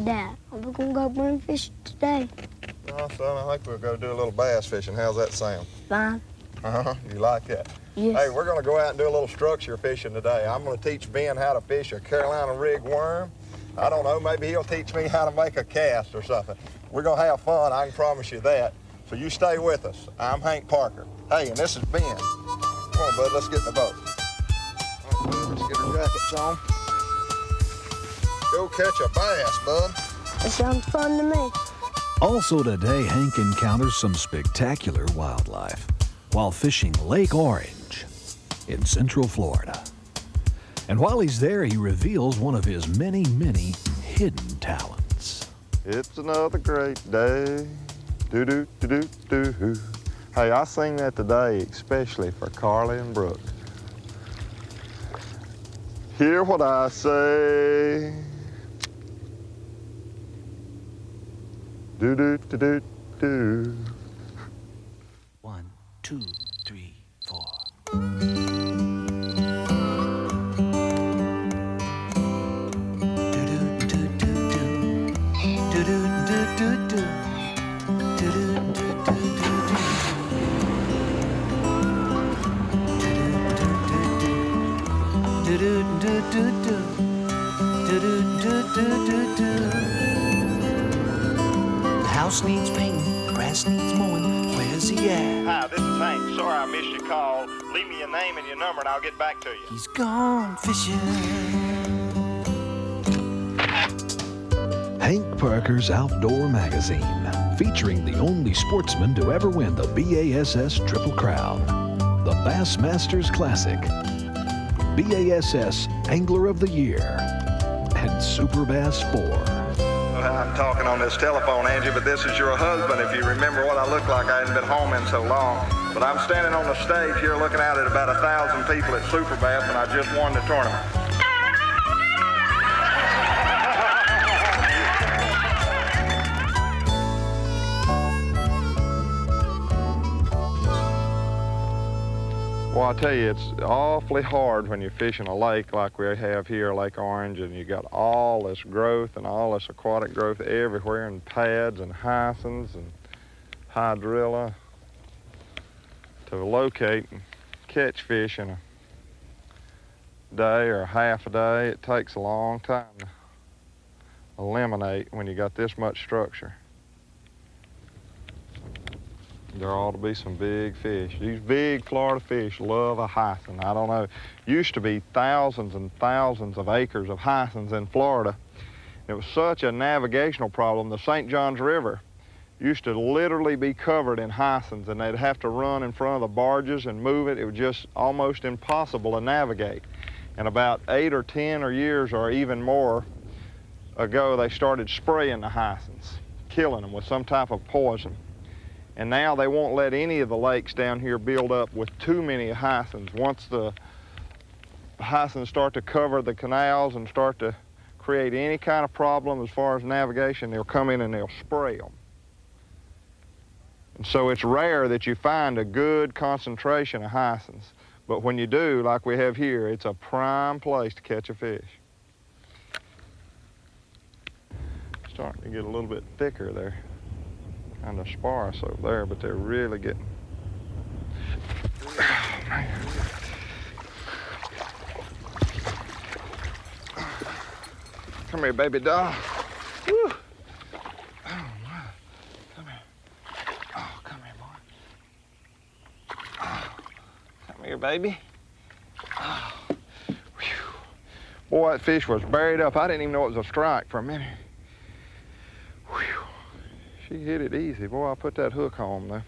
Dad, are we gonna go bring fish today? No, son, I think we'll go do a little bass fishing. How's that sound? Fine. Uh-huh, you like that? Yes. Hey, we're gonna go out and do a little structure fishing today. I'm gonna teach Ben how to fish a Carolina rig worm. I don't know, maybe he'll teach me how to make a cast or something. We're gonna have fun, I can promise you that. So you stay with us. I'm Hank Parker. Hey, and this is Ben. Come on, bud, let's get in the boat. Let's get our jackets on. Go catch a bass, bud. That sounds fun to me. Also today, Hank encounters some spectacular wildlife while fishing Lake Orange in Central Florida. And while he's there, he reveals one of his many, many hidden talents. It's another great day. Do-do-do-do-do. Hey, I sing that today especially for Carly and Brooke. Hear what I say. Do-do-do-do-do. 1, 2, 3, 4. The house needs painting, the grass needs mowing. Where's he at? Hi, this is Hank. Sorry I missed your call. Leave me your name and your number and I'll get back to you. He's gone fishing. Hank Parker's Outdoor Magazine, featuring the only sportsman to ever win the BASS Triple Crown, the Bassmasters Classic, BASS Angler of the Year, and Super Bass 4. I'm talking on this telephone, Angie, but this is your husband. If you remember what I look like, I hadn't been home in so long. But I'm standing on the stage here looking out at about 1,000 people at Super Bass, and I just won the tournament. Well, I tell you, it's awfully hard when you're fishing a lake like we have here, Lake Orange, and you got all this growth and all this aquatic growth everywhere, and pads and hyacinths and hydrilla. To locate and catch fish in a day or half a day, it takes a long time to eliminate when you got this much structure. There ought to be some big fish. These big Florida fish love a hyacinth. I don't know. Used to be thousands and thousands of acres of hyacinths in Florida. It was such a navigational problem. The St. Johns River used to literally be covered in hyacinths, and they'd have to run in front of the barges and move it. It was just almost impossible to navigate. And about 8 or 10 years or even more ago, they started spraying the hyacinths, killing them with some type of poison. And now they won't let any of the lakes down here build up with too many hyacinths. Once the hyacinths start to cover the canals and start to create any kind of problem as far as navigation, they'll come in and they'll spray them. And so it's rare that you find a good concentration of hyacinths. But when you do, like we have here, it's a prime place to catch a fish. Starting to get a little bit thicker there. Kind of sparse over there, but they're really getting... Oh, man. Come here, baby doll. Woo. Oh, my. Come here. Oh, come here, boy. Oh, come here, baby. Oh. Whew. Boy, that fish was buried up. I didn't even know it was a strike for a minute. Whew. She hit it easy. Boy, I put that hook on there.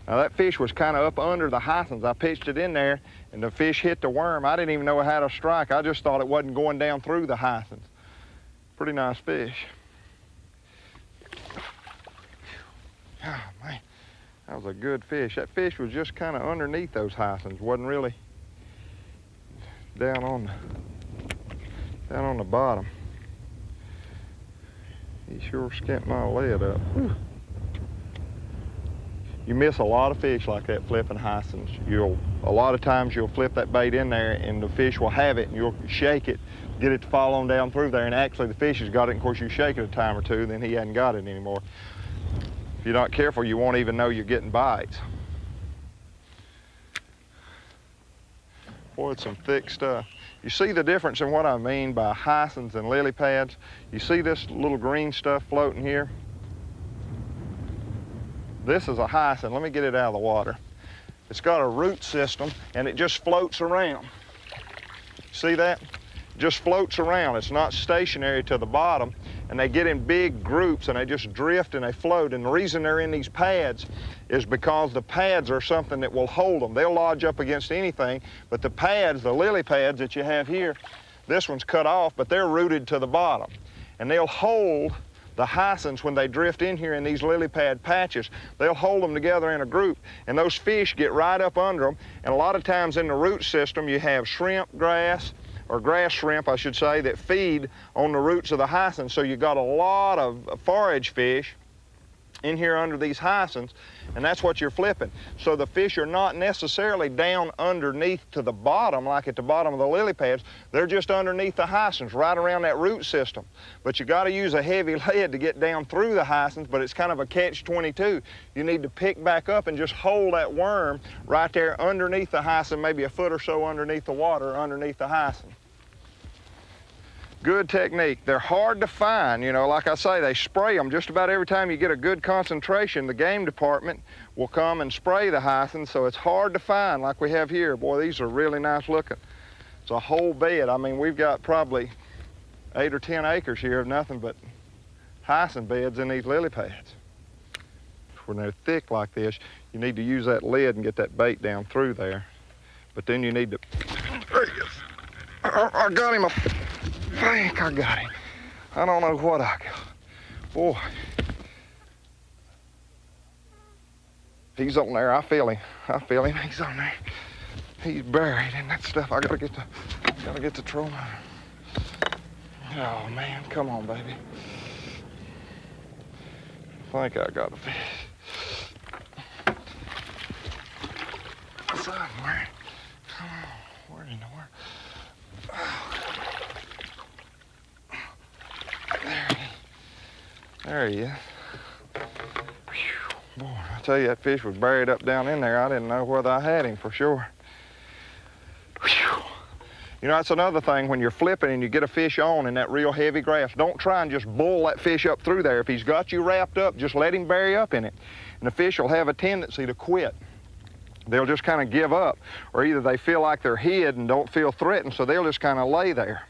Now that fish was kind of up under the hyacinths. I pitched it in there and the fish hit the worm. I didn't even know it had a strike. I just thought it wasn't going down through the hyacinths. Pretty nice fish. Oh man, that was a good fish. That fish was just kind of underneath those hyacinths. Wasn't really down on the bottom. He sure skint my lead up. Whew. You miss a lot of fish like that flipping hyacinths. A lot of times you'll flip that bait in there and the fish will have it and you'll shake it, get it to fall on down through there, and actually the fish has got it, and of course you shake it a time or two, then he hasn't got it anymore. If you're not careful, you won't even know you're getting bites. Boy, it's some thick stuff. You see the difference in what I mean by hyacinths and lily pads? You see this little green stuff floating here? This is a hyacinth. Let me get it out of the water. It's got a root system and it just floats around. See that? It just floats around. It's not stationary to the bottom, and they get in big groups and they just drift and they float. And the reason they're in these pads is because the pads are something that will hold them. They'll lodge up against anything, but the pads, the lily pads that you have here, this one's cut off, but they're rooted to the bottom. And they'll hold the hyacinths when they drift in here in these lily pad patches. They'll hold them together in a group, and those fish get right up under them. And a lot of times in the root system, you have shrimp grass, or grass shrimp, I should say, that feed on the roots of the hyacinths. So you've got a lot of forage fish in here under these hyacinths, and that's what you're flipping. So the fish are not necessarily down underneath to the bottom like at the bottom of the lily pads. They're just underneath the hyacinths, right around that root system. But you got to use a heavy lead to get down through the hyacinths, but it's kind of a catch-22. You need to pick back up and just hold that worm right there underneath the hyacinth, maybe a foot or so underneath the water, underneath the hyacinth. Good technique. They're hard to find, you know, like I say, they spray them just about every time you get a good concentration. The game department will come and spray the hyacinths, so it's hard to find like we have here. Boy, these are really nice looking. It's a whole bed. I mean, we've got probably 8 or 10 acres here of nothing but hyacinth beds in these lily pads. When they're thick like this, you need to use that lid and get that bait down through there. But then you need to, there he is. I got him. I think I got him. I don't know what I got. Boy. He's on there. I feel him. I feel him. He's on there. He's buried in that stuff. I gotta get the troll. Oh man, come on, baby. I think I got a fish. Somewhere. Come on. Where in the world? Oh. There he is. Whew. Boy, I tell you, that fish was buried up down in there. I didn't know whether I had him for sure. Whew. You know, that's another thing when you're flipping and you get a fish on in that real heavy grass. Don't try and just bull that fish up through there. If he's got you wrapped up, just let him bury up in it. And the fish will have a tendency to quit. They'll just kind of give up. Or either they feel like they're hid and don't feel threatened, so they'll just kind of lay there.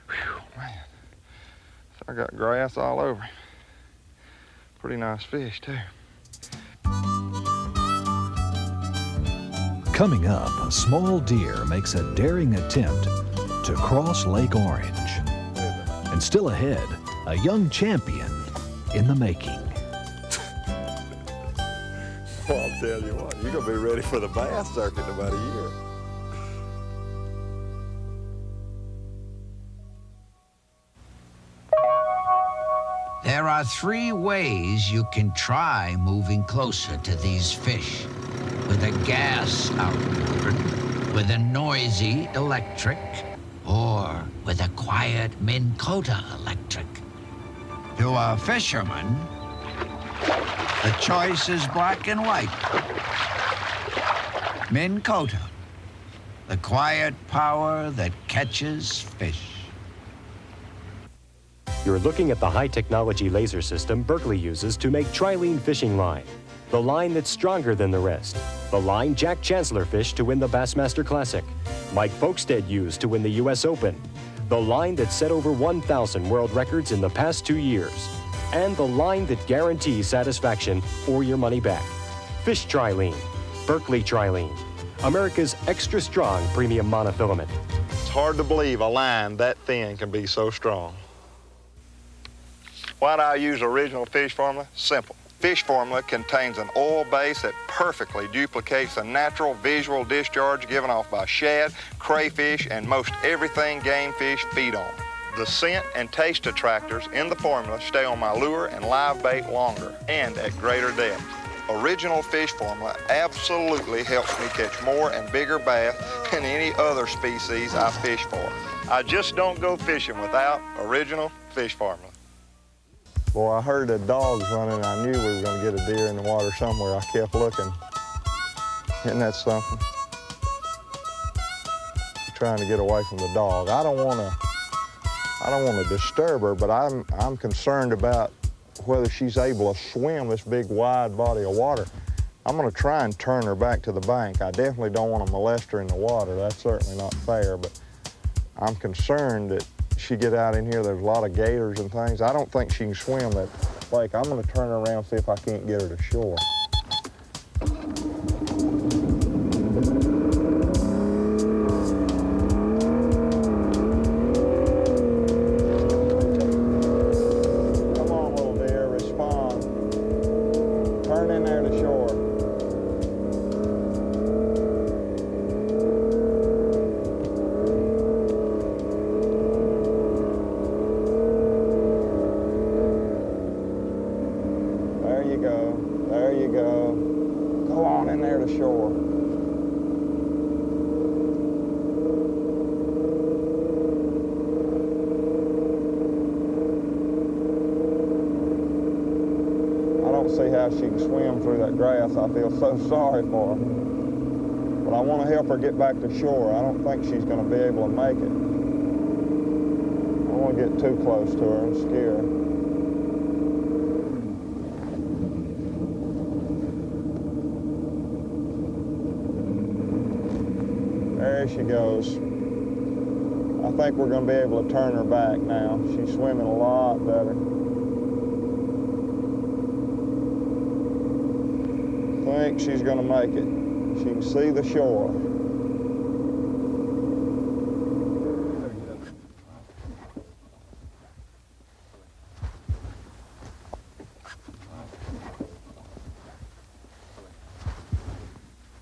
Whew, man. I got grass all over him. Pretty nice fish, too. Coming up, a small deer makes a daring attempt to cross Lake Orange. And still ahead, a young champion in the making. Well, I'll tell you what, you're going to be ready for the bass circuit in about a year. There are 3 ways you can try moving closer to these fish. With a gas outboard, with a noisy electric, or with a quiet Minn Kota electric. To a fisherman, the choice is black and white. Minn Kota, the quiet power that catches fish. You're looking at the high-technology laser system Berkley uses to make Trilene fishing line. The line that's stronger than the rest. The line Jack Chancellor fished to win the Bassmaster Classic. Mike Folkstead used to win the U.S. Open. The line that set over 1,000 world records in the past 2 years. And the line that guarantees satisfaction or your money back. Fish Trilene. Berkley Trilene. America's extra strong premium monofilament. It's hard to believe a line that thin can be so strong. Why do I use original fish formula? Simple. Fish formula contains an oil base that perfectly duplicates the natural visual discharge given off by shad, crayfish, and most everything game fish feed on. The scent and taste detractors in the formula stay on my lure and live bait longer and at greater depth. original fish formula absolutely helps me catch more and bigger bass than any other species I fish for. I just don't go fishing without original fish formula. Boy, I heard the dogs running and I knew we were going to get a deer in the water somewhere. I kept looking. Isn't that something? Trying to get away from the dog. I don't want to disturb her, but I'm concerned about whether she's able to swim this big wide body of water. I'm going to try and turn her back to the bank. I definitely don't want to molest her in the water. That's certainly not fair, but I'm concerned that she get out in here, there's a lot of gators and things. I don't think she can swim that lake. I'm going to turn her around and see if I can't get her to shore. Come on, little dear, respond. Turn in there to shore. There you go. Go on in there to shore. I don't see how she can swim through that grass. I feel so sorry for her. But I want to help her get back to shore. I don't think she's going to be able to make it. I don't want to get too close to her and scare her. There she goes. I think we're going to be able to turn her back now. She's swimming a lot better. I think she's going to make it. She can see the shore.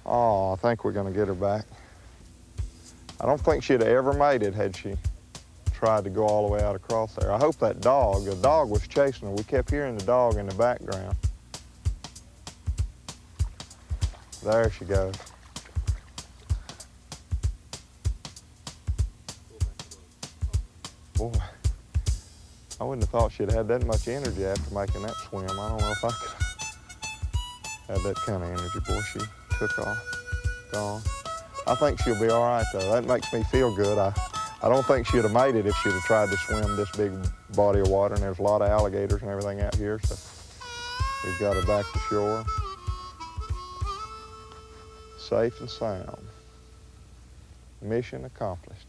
Oh, I think we're going to get her back. I don't think she'd have ever made it had she tried to go all the way out across there. I hope the dog was chasing her. We kept hearing the dog in the background. There she goes. Boy, I wouldn't have thought she'd had that much energy after making that swim. I don't know if I could have had that kind of energy. Boy, she took off, gone. I think she'll be all right, though. That makes me feel good. I don't think she'd have made it if she'd have tried to swim this big body of water, and there's a lot of alligators and everything out here, so we've got her back to shore. Safe and sound. Mission accomplished.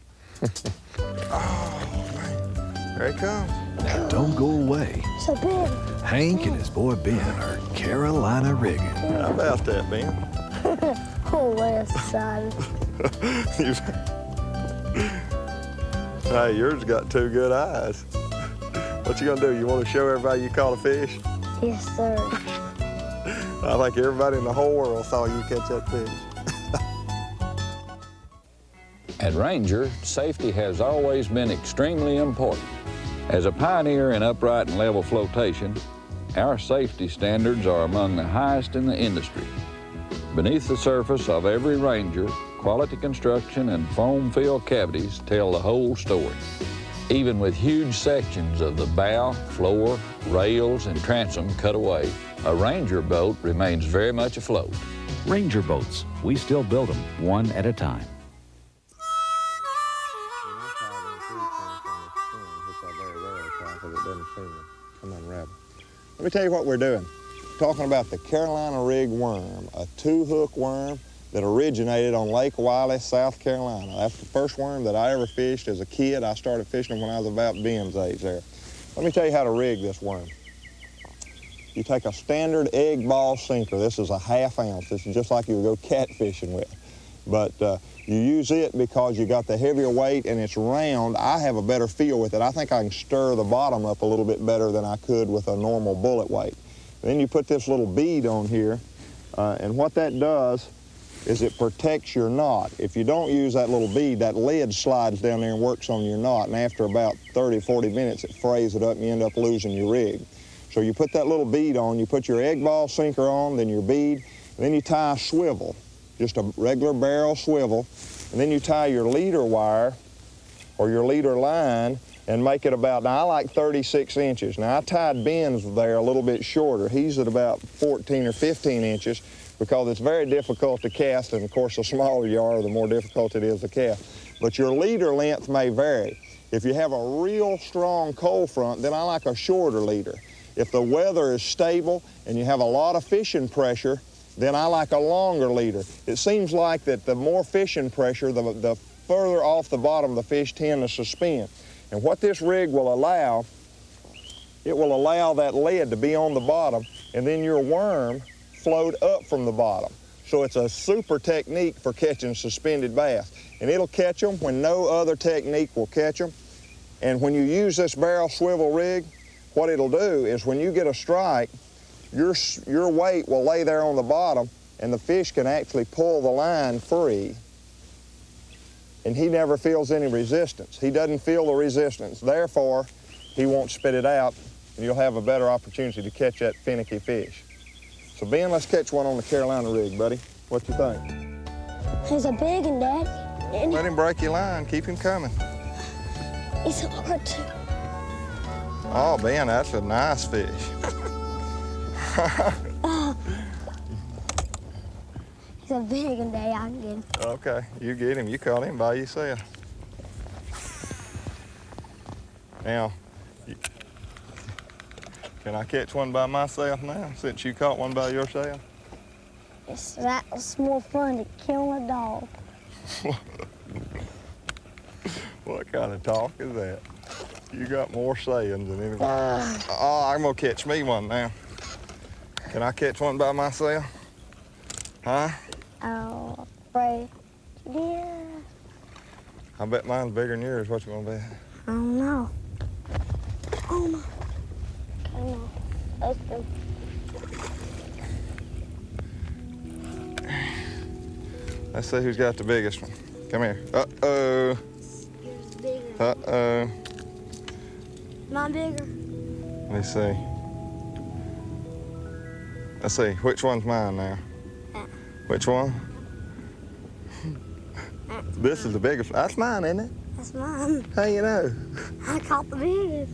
Oh, man. There he comes. Now don't go away. So big. Hank and his boy Ben are Carolina rigging. How about that, Ben? Oh, that's excited. Hey, yours got two good eyes. What you gonna do? You want to show everybody you caught a fish? Yes, sir. I think everybody in the whole world saw you catch that fish. At Ranger, safety has always been extremely important. As a pioneer in upright and level flotation, our safety standards are among the highest in the industry. Beneath the surface of every Ranger, quality construction and foam-filled cavities tell the whole story. Even with huge sections of the bow, floor, rails, and transom cut away, a Ranger boat remains very much afloat. Ranger boats, we still build them one at a time. Let me tell you what we're doing. Talking about the Carolina rig worm, a two-hook worm that originated on Lake Wiley, South Carolina. That's the first worm that I ever fished as a kid. I started fishing them when I was about Ben's age there. Let me tell you how to rig this worm. You take a standard egg ball sinker. This is a 1/2 ounce. This is just like you would go catfishing with. But you use it because you got the heavier weight and it's round. I have a better feel with it. I think I can stir the bottom up a little bit better than I could with a normal bullet weight. Then you put this little bead on here, and what that does is it protects your knot. If you don't use that little bead, that lid slides down there and works on your knot, and after about 30, 40 minutes, it frays it up and you end up losing your rig. So you put that little bead on, you put your egg ball sinker on, then your bead, and then you tie a swivel, just a regular barrel swivel, and then you tie your leader wire or your leader line and make it about, now I like 36 inches. Now I tied Ben's there a little bit shorter. He's at about 14 or 15 inches because it's very difficult to cast, and of course the smaller you are, the more difficult it is to cast. But your leader length may vary. If you have a real strong cold front, then I like a shorter leader. If the weather is stable and you have a lot of fishing pressure, then I like a longer leader. It seems like that the more fishing pressure, the further off the bottom the fish tend to suspend. And what this rig will allow, it will allow that lead to be on the bottom, and then your worm float up from the bottom. So it's a super technique for catching suspended bass. And it'll catch them when no other technique will catch them. And when you use this barrel swivel rig, what it'll do is when you get a strike, your weight will lay there on the bottom, and the fish can actually pull the line free. And he never feels any resistance. He doesn't feel the resistance. Therefore, he won't spit it out, and you'll have a better opportunity to catch that finicky fish. So Ben, let's catch one on the Carolina rig, buddy. What you think? He's a big one, Dad. And Let him break your line. Keep him coming. it's hard to. Oh, Ben, that's a nice fish. He's a big one, Dad. I can get him. Okay, you get him. You caught him by yourself. Now, can I catch one by myself now, since you caught one by yourself? It's more fun to kill a dog. What kind of talk is that? You got more sayings than anybody. Oh, I'm gonna catch me one now. Can I catch one by myself? Huh? Oh, afraid. Yeah. I bet mine's bigger than yours. What you gonna bet? I don't know. Oh, no. Okay, no. Let's go. Let's see who's got the biggest one. Come here. Uh-oh. Yours bigger. Uh-oh. Mine bigger. Let me see. Let's see. Which one's mine now? Which one? This is the biggest. That's mine, isn't it? That's mine. How you know? I caught the biggest.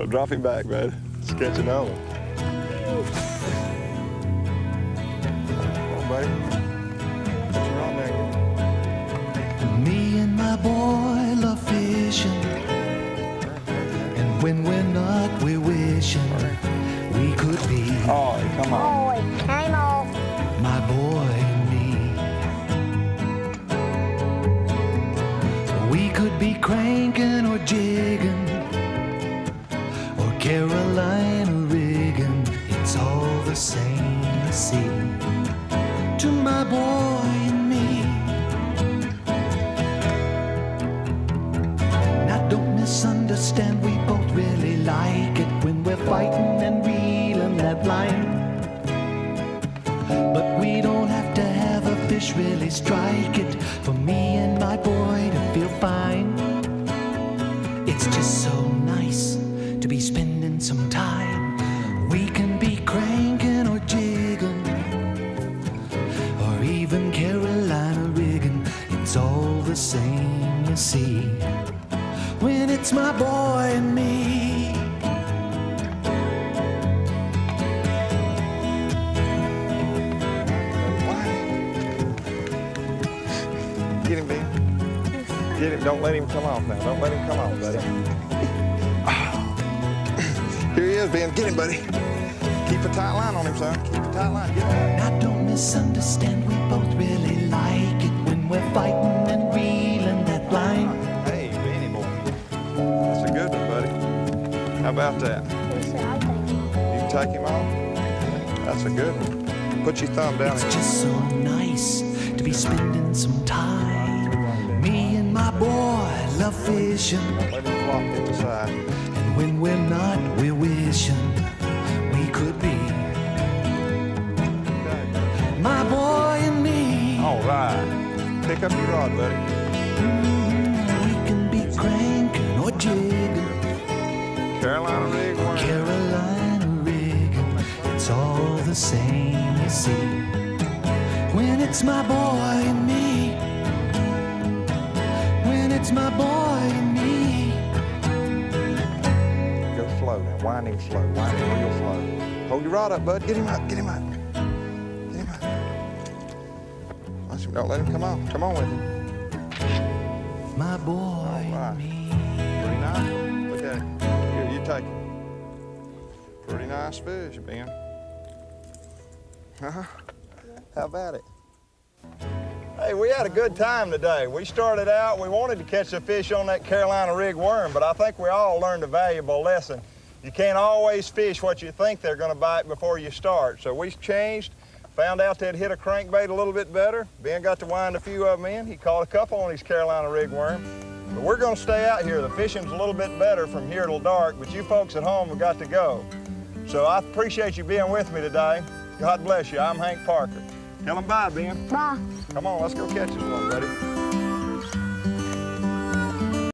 Drop him back, bud. Let's catch another one. Come on, buddy. Put your on there. Me and my boy love fishing, and when we're not, we're wishing we could be. Oh, come on. Oh, it came off. My boy and me. We could be cranking or jigging, or Carolina rigging. It's all the same, you see, to my boy and me. Now don't misunderstand, we both really like it when we're fighting and reeling that line. But we don't have to have a fish really strike it for me and my boy to feel fine. It's just so nice to be spending some time. We can be cranking or jigging, or even Carolina rigging. It's all the same, you see, when it's my boy and me. Get him, Ben. Get him. Don't let him come off now. Don't let him come off, buddy. Here he is, Ben. Get him, buddy. Keep a tight line on him, son. Keep a tight line. Get him. Now don't misunderstand, we both really like it when we're fighting and reeling that line. Hey, Benny boy. That's a good one, buddy. How about that? Yes, sir, I'll take it. You can take him off? That's a good one. Put your thumb down. It's just so nice to be spending some time. Me and my boy love fishing, Let him flop to the side. and when we're not, we're wishing we could be. My boy and me. All right. Pick up your rod, buddy. We can be cranking or jigging, Carolina rig one. Carolina it's my boy and me, when it's my boy and me. Go slow now, wind him slow, wind him real slow. Hold your rod up, bud, get him up, get him up. Get him up. Watch him, don't let him come on, come on with him. My boy and me. Pretty nice, look at him. Here, you take it. Pretty nice fish, Ben. How about it? Hey, we had a good time today. We started out, we wanted to catch a fish on that Carolina rig worm, but I think we all learned a valuable lesson. You can't always fish what you think they're gonna bite before you start. So we changed, found out they'd hit a crankbait a little bit better. Ben got to wind a few of them in. He caught a couple on his Carolina rig worm. But we're gonna stay out here. The fishing's a little bit better from here till dark, but you folks at home have got to go. So I appreciate you being with me today. God bless you. I'm Hank Parker. Tell them bye, Ben. Bye. Come on, let's go catch this one, buddy.